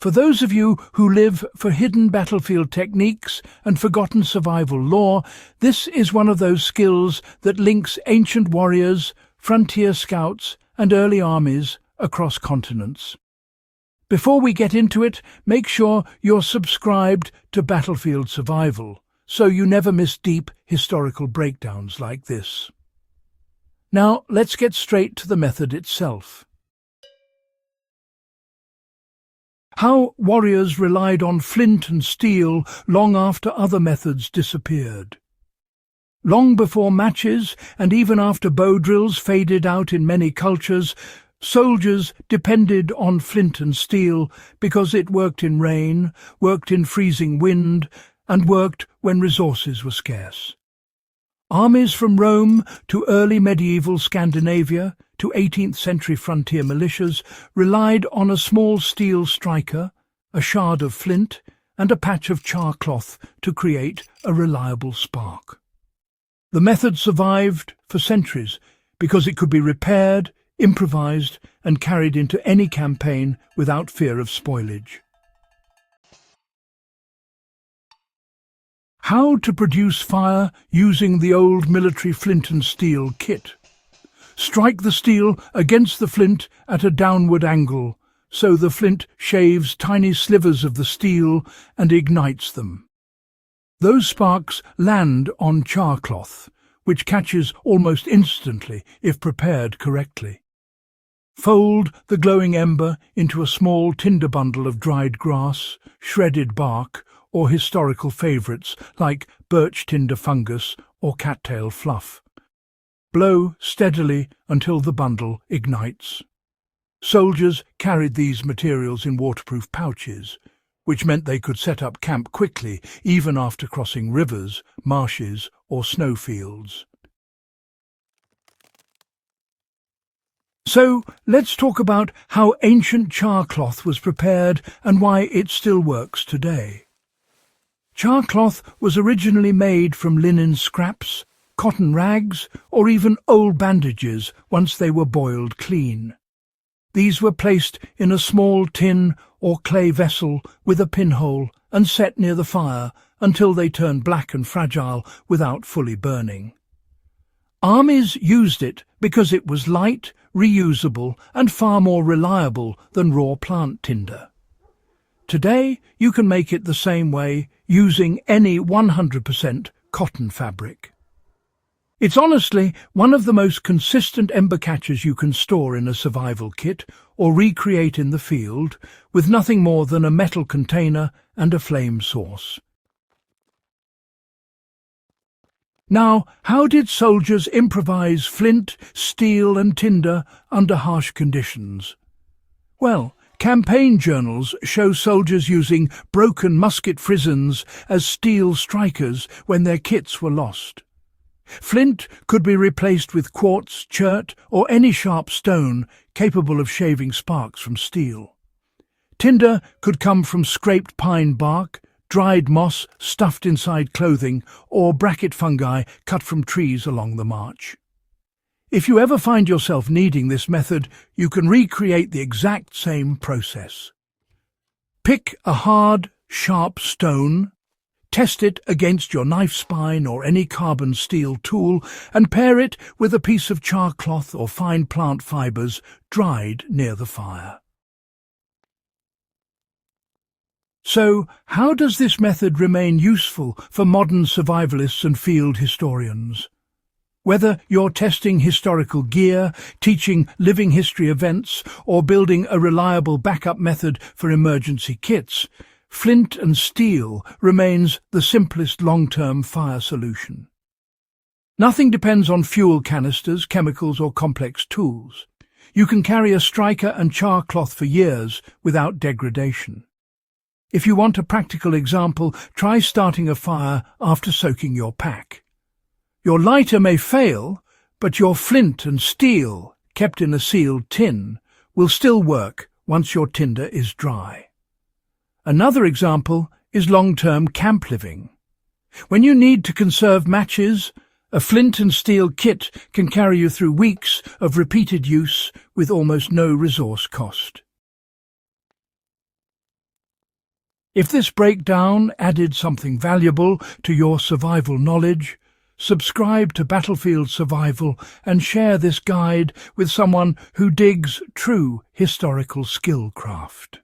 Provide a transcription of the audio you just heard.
For those of you who live for hidden battlefield techniques and forgotten survival lore, this is one of those skills that links ancient warriors, frontier scouts, and early armies across continents. Before we get into it, make sure you're subscribed to Battlefield Survival, so you never miss deep historical breakdowns like this. Now, let's get straight to the method itself. How warriors relied on flint and steel long after other methods disappeared. Long before matches, and even after bow drills faded out in many cultures, soldiers depended on flint and steel because it worked in rain, worked in freezing wind, and worked when resources were scarce. Armies from Rome to early medieval Scandinavia to 18th century frontier militias relied on a small steel striker, a shard of flint, and a patch of char cloth to create a reliable spark. The method survived for centuries because it could be repaired, improvised, and carried into any campaign without fear of spoilage. How to produce fire using the old military flint and steel kit. Strike the steel against the flint at a downward angle, so the flint shaves tiny slivers of the steel and ignites them. Those sparks land on char cloth, which catches almost instantly if prepared correctly. Fold the glowing ember into a small tinder bundle of dried grass, shredded bark, or historical favourites like birch tinder fungus or cattail fluff. Blow steadily until the bundle ignites. Soldiers carried these materials in waterproof pouches, which meant they could set up camp quickly even after crossing rivers, marshes, or snowfields. So, let's talk about how ancient char cloth was prepared and why it still works today. Char cloth was originally made from linen scraps, cotton rags, or even old bandages once they were boiled clean. These were placed in a small tin or clay vessel with a pinhole and set near the fire until they turned black and fragile without fully burning. Armies used it because it was light, reusable, and far more reliable than raw plant tinder. Today, you can make it the same way using any 100% cotton fabric. It's honestly one of the most consistent ember catchers you can store in a survival kit or recreate in the field with nothing more than a metal container and a flame source. Now, how did soldiers improvise flint, steel and tinder under harsh conditions? Well, campaign journals show soldiers using broken musket frisons as steel strikers when their kits were lost. Flint could be replaced with quartz, chert, or any sharp stone capable of shaving sparks from steel. Tinder could come from scraped pine bark, dried moss stuffed inside clothing, or bracket fungi cut from trees along the march. If you ever find yourself needing this method, you can recreate the exact same process. Pick a hard, sharp stone, test it against your knife spine or any carbon steel tool, and pair it with a piece of char cloth or fine plant fibres dried near the fire. So, how does this method remain useful for modern survivalists and field historians? Whether you're testing historical gear, teaching living history events, or building a reliable backup method for emergency kits, flint and steel remains the simplest long-term fire solution. Nothing depends on fuel canisters, chemicals, or complex tools. You can carry a striker and char cloth for years without degradation. If you want a practical example, try starting a fire after soaking your pack. Your lighter may fail, but your flint and steel, kept in a sealed tin, will still work once your tinder is dry. Another example is long-term camp living. When you need to conserve matches, a flint and steel kit can carry you through weeks of repeated use with almost no resource cost. If this breakdown added something valuable to your survival knowledge, subscribe to Battlefield Survival and share this guide with someone who digs true historical skillcraft.